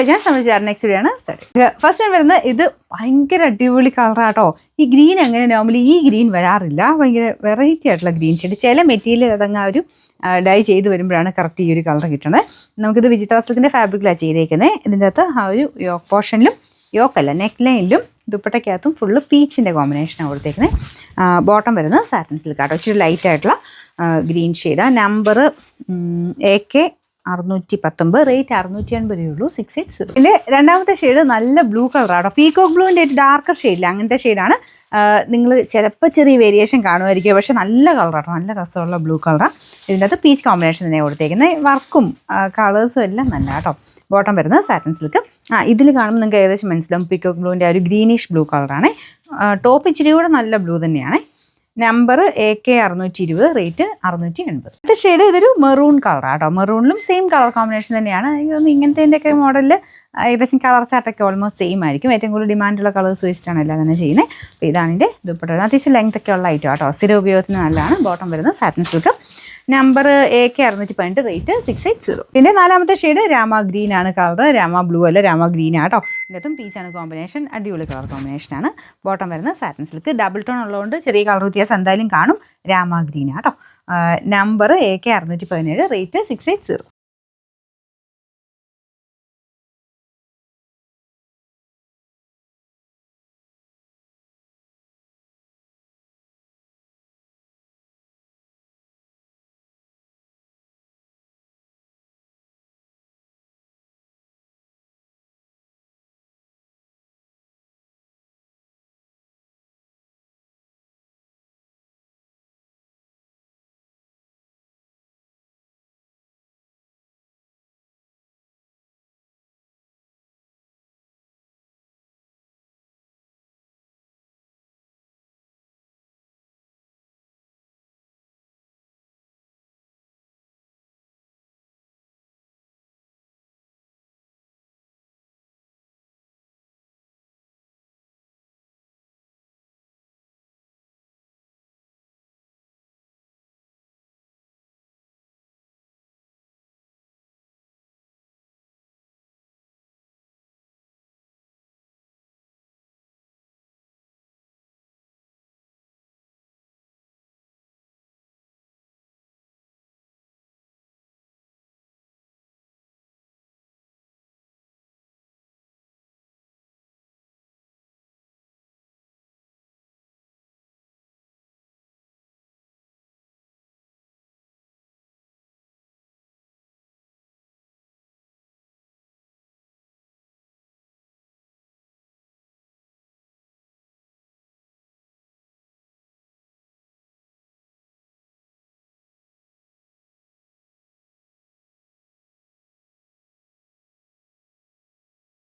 ഞാൻ സമയം next video ആണ് സ്റ്റാർട്ട്. ഫസ്റ്റ് ടൈം വരുന്നത് ഇത് ഭയങ്കര അടിപൊളി കളറാട്ടോ. ഈ ഗ്രീൻ അങ്ങനെ നോർമലി ഈ ഗ്രീൻ വരാറില്ല. ഭയങ്കര വെറൈറ്റി ആയിട്ടുള്ള ഗ്രീൻ ഷെയ്ഡ്. ചില മെറ്റീരിയൽ അതങ്ങ് ഒരു ഡൈ ചെയ്ത് വരുമ്പോഴാണ് കറക്റ്റ് ഈ ഒരു കളർ കിട്ടുന്നത്. നമുക്കിത് വിചിത്ര സിൽക്കിൻ്റെ ഫാബ്രിക്കിലാണ് ചെയ്തേക്കുന്നത്. ഇതിൻ്റെ അകത്ത് ആ ഒരു യോക്ക് പോർഷനിലും യോക്കല്ല നെക്ക് ലൈനിലും ദുപ്പട്ടയ്ക്കകത്തും ഫുള്ള് പീച്ചിൻ്റെ കോമ്പിനേഷനാണ് കൊടുത്തേക്കുന്നത്. ബോട്ടം വരുന്നത് സാറ്റിൻ സിൽക്ക് ആട്ടോ. ഇച്ചിരി ലൈറ്റ് ആയിട്ടുള്ള ഗ്രീൻ ഷെയ്ഡാണ്. നമ്പർ AK 619, റേറ്റ് 680 രൂപയുള്ളൂ. 680. ഇതിൻ്റെ രണ്ടാമത്തെ ഷെയ്ഡ് നല്ല ബ്ലൂ കളറാണ്. പീകോക്ക് ബ്ലൂവിൻ്റെ ഒരു ഡാർക്കർ ഷെയ്ഡില്ല, അങ്ങനത്തെ ഷെയ്ഡാണ്. നിങ്ങൾ ചിലപ്പോൾ ചെറിയ വേരിയേഷൻ കാണുമായിരിക്കും, പക്ഷെ നല്ല കളറാണ്, നല്ല രസമുള്ള ബ്ലൂ കളറാണ്. ഇതിൻ്റെ അകത്ത് പീച്ച് കോമ്പിനേഷൻ തന്നെയാണ് കൊടുത്തേക്കുന്നത്. വർക്കും കളേഴ്സും എല്ലാം നല്ല കേട്ടോ. ബോട്ടം വരുന്നത് സാറ്റിൻ സിൽക്ക്. ഇതിൽ കാണുമ്പോൾ നിങ്ങൾക്ക് ഏകദേശം മനസ്സിലാവും പീകോക്ക് ബ്ലൂവിൻ്റെ ഒരു ഗ്രീനിഷ് ബ്ലൂ കളറാണ്. ടോപ്പ് ഇച്ചിരി കൂടെ നല്ല ബ്ലൂ തന്നെയാണ്. Number AK 620, rate 680. അടുത്ത ഷെയ്ഡ് ഇതൊരു മെറൂൺ കളറാണ് കേട്ടോ. മെറൂണിലും സെയിം കളർ കോമ്പിനേഷൻ തന്നെയാണ്. എനിക്ക് ഇങ്ങനത്തെ മോഡലിൽ ഏകദേശം കളർ ചാർട്ടൊക്കെ ഓൾമോസ്റ്റ് സെയിം ആയിരിക്കും. ഏറ്റവും കൂടുതൽ ഡിമാൻഡുള്ള കളേഴ്സ് വെച്ചിട്ടാണ് എല്ലാം തന്നെ ചെയ്യുന്നത്. അപ്പോൾ ഇതാണ് ഇതിൻ്റെ ദുപ്പട്ട. അത്യാവശ്യം ലെങ്ത് ഒക്കെ ഉള്ള ഐറ്റം കേട്ടോ. സ്ഥിര ഉപയോഗത്തിന് നല്ലതാണ്. ബോട്ടം വരുന്നത് satin silk. Number AK 618, rate 680. പിന്നെ നാലാമത്തെ ഷെയ്ഡ് രാമ ഗ്രീൻ ആണ് കളർ. രാമ ബ്ലൂ അല്ല, രാമ ഗ്രീൻ ആട്ടോ. ഇതിനകത്തും പീച്ചാണ് കോമ്പിനേഷൻ. അടിപൊളി കളർ കോമ്പിനേഷനാണ്. ബോട്ടം വരുന്നത് സാറ്റിൻ സിൽക്ക്. ഡബിൾ ടോൺ ഉള്ളതുകൊണ്ട് ചെറിയ കളർ വ്യത്യാസം എന്തായാലും കാണും. രാമ ഗ്രീൻ ആട്ടോ. Number AK 617, rate 680.